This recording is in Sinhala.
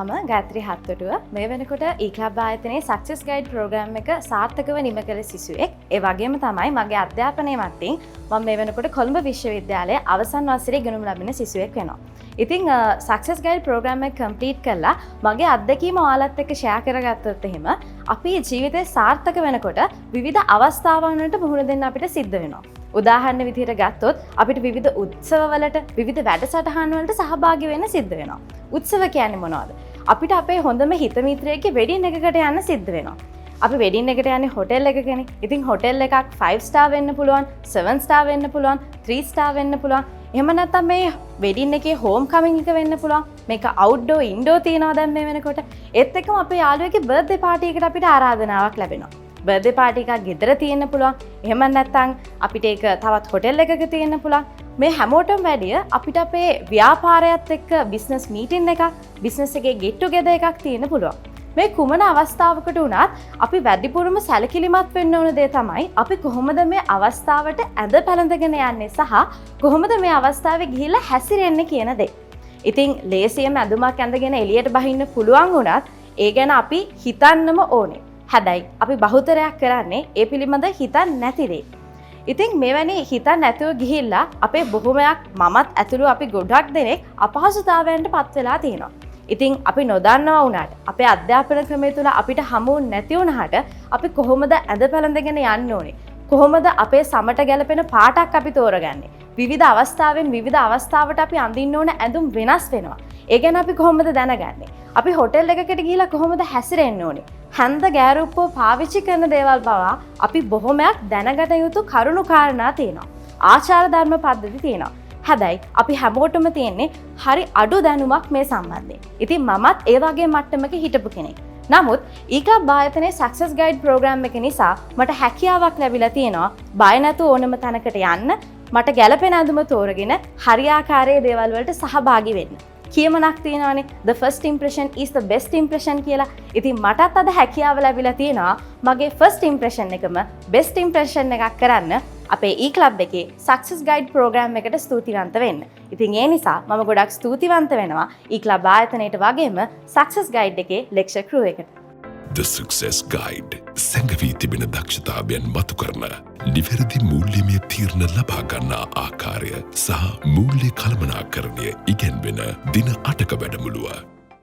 මම ගායත්‍රී හත්තුටුව මේ වෙනකොට ඊක්ලබ් ආයතනයේ සක්සස් ගයිඩ් ප්‍රෝග්‍රෑම් එක සාර්ථකව නිම කළ සිසුවෙක්. ඒ වගේම තමයි මගේ අධ්‍යාපනය මතින් මම මේ වෙනකොට කොළඹ විශ්වවිද්‍යාලයේ අවසන් වසරේ ඉගෙනුම් ලබන සිසුවෙක් වෙනවා. ඉතින් සක්සස් ගයිඩ් ප්‍රෝග්‍රෑම් එක කම්ප්ලීට් කරලා මගේ අත්දැකීම ඔයාලත් එක්ක ෂෙයා කරගත්තොත් එහෙම අපි ජීවිතේ සාර්ථක වෙනකොට විවිධ අවස්ථාවන් වලට මුහුණ දෙන්න අපිට සිද්ධ වෙනවා. උදාහරණ විදිහට ගත්තොත් අපිට විවිධ උත්සවවලට විවිධ වැඩසටහන් වලට සහභාගී වෙන්න සිද්ධ වෙනවා. උත්සව කියන්නේ මොනවද? අපිට අපේ හොඳම හිත මිත්‍රයෙක්ගේ වෙඩින් එකකට යන්න සිද්ධ වෙනවා. අපි වෙඩින් එකට යන්නේ හොටෙල් එකකනේ. ඉතින් හොටෙල් එකක් 5 star වෙන්න පුළුවන්, 7 star වෙන්න පුළුවන්, 3 star වෙන්න පුළුවන්. එහෙම නැත්නම් මේ වෙඩින් එකේ හෝම් කමින් එක වෙන්න පුළුවන්. මේක අවුට්ඩෝර් ඉන්ඩෝර් තියනවා දැන් මේ වෙනකොට. ඒත් එක්කම අපේ යාළුවෙක්ගේ බර්ත්ඩේ පාටි එකට අපිට ආරාධනාවක් ලැබෙනවා. බර්ත්ඩේ පාටි එකක් ගෙදර තියෙන්න පුළුවන්. එහෙම නැත්නම් අපිට ඒක තවත් හොටෙල් එකක තියෙන්න පුළුවන්. මේ හැමෝටම වැඩිය අපිට අපේ ව්‍යාපාරයත් එක්ක බිස්නස් මීටින් එකක්, බිස්නස් එකේ get together එකක් තියෙන්න පුළුවන්. මේ කුමන අවස්ථාවකට වුණත් අපි වැඩිපුරම සැලකිලිමත් වෙන්න ඕන දේ තමයි අපි කොහොමද මේ අවස්ථාවට ඇද පැලඳගෙන යන්නේ සහ කොහොමද මේ අවස්ථාවේ ගිහිල්ලා හැසිරෙන්නේ කියන දේ. ඉතින් ලේසියෙම ඇඳුමක් ඇඳගෙන එළියට බහින්න පුළුවන් වුණත් ඒ ගැන අපි හිතන්නම ඕනේ. හැබැයි අපි බහුතරයක් කරන්නේ ඒ පිළිබඳ හිතන්නේ නැති දේ. ඉතින් මෙවැනි හිතන්නේ නැතුව ගිහිල්ලා අපේ බොහොමයක් මමත් ඇතුළු අපි ගොඩක් දෙනෙක් අපහසුතාවයන්ට පත් වෙලා තියෙනවා. ඉතින් අපි නොදන්නවා වුණාට අපේ අධ්‍යාපන ක්‍රමය තුළ අපිට හමු නැති වුණාට අපි කොහොමද ඇඳ පැළඳගෙන යන්න ඕනේ? කොහොමද අපේ සමට ගැලපෙන පාටක් අපි තෝරගන්නේ? විවිධ අවස්ථාවෙන් විවිධ අවස්ථාවට අපි අඳින්න ඕන ඇඳුම් වෙනස් වෙනවා. ඒ ගැන අපි කොහොමද දැනගන්නේ? අපි හොටෙල් එකකට ගිහිලා කොහොමද හැසිරෙන්න ඕනේ? හැන්ද ගෑරුප්පෝ පාවිච්චි කරන දේවල් පවා අපි බොහොමයක් දැනගත යුතු කරුණු කාරණා තියෙනවා. ආචාර ධර්ම පද්ධති තියෙනවා. හැබැයි අපි හැමෝටම තියෙන්නේ හරි අඩු දැනුමක් මේ සම්බන්ධයෙන්. ඉතින් මමත් ඒ වගේ මට්ටමක හිටපු කෙනෙක්. නමුත් ඊක්ලබ් ආයතනයේ සක්සස් ගයිඩ් ප්‍රෝග්‍රෑම් එක නිසා මට හැකියාවක් ලැබිලා තියෙනවා බය නැතුව ඕනම තැනකට යන්න, මට ගැළපෙන ඇඳුම තෝරගෙන හරියාකාරයේ දේවල් වලට සහභාගී වෙන්න. කියමනක් තියෙනවානේ the first impression is the best impression කියලා. ඉතින් මටත් අද හැකියාව ලැබිලා තියෙනවා මගේ first impression එකම best impression එකක් කරන්න අපේ eClub එකේ සක්සස් ගයිඩ් ප්‍රෝග්‍රෑම් එකට ස්තුතිවන්ත වෙන්න. ඉතින් ඒ නිසා මම ගොඩක් ස්තුතිවන්ත වෙනවා eClub ආයතනයට වගේම සක්සස් ගයිඩ් එකේ ලෙක්චර් ක්‍රූ එකට. The Success Guide සැඟවී තිබෙන දක්ෂතාවයන් මතු කරන නිවැරදි මූල්‍යමය තීරණ ලබා ගන්නා ආකාරය සහ මූල්‍ය කළමනාකරණය ඉගෙනවෙන දින 8ක වැඩමුළුව.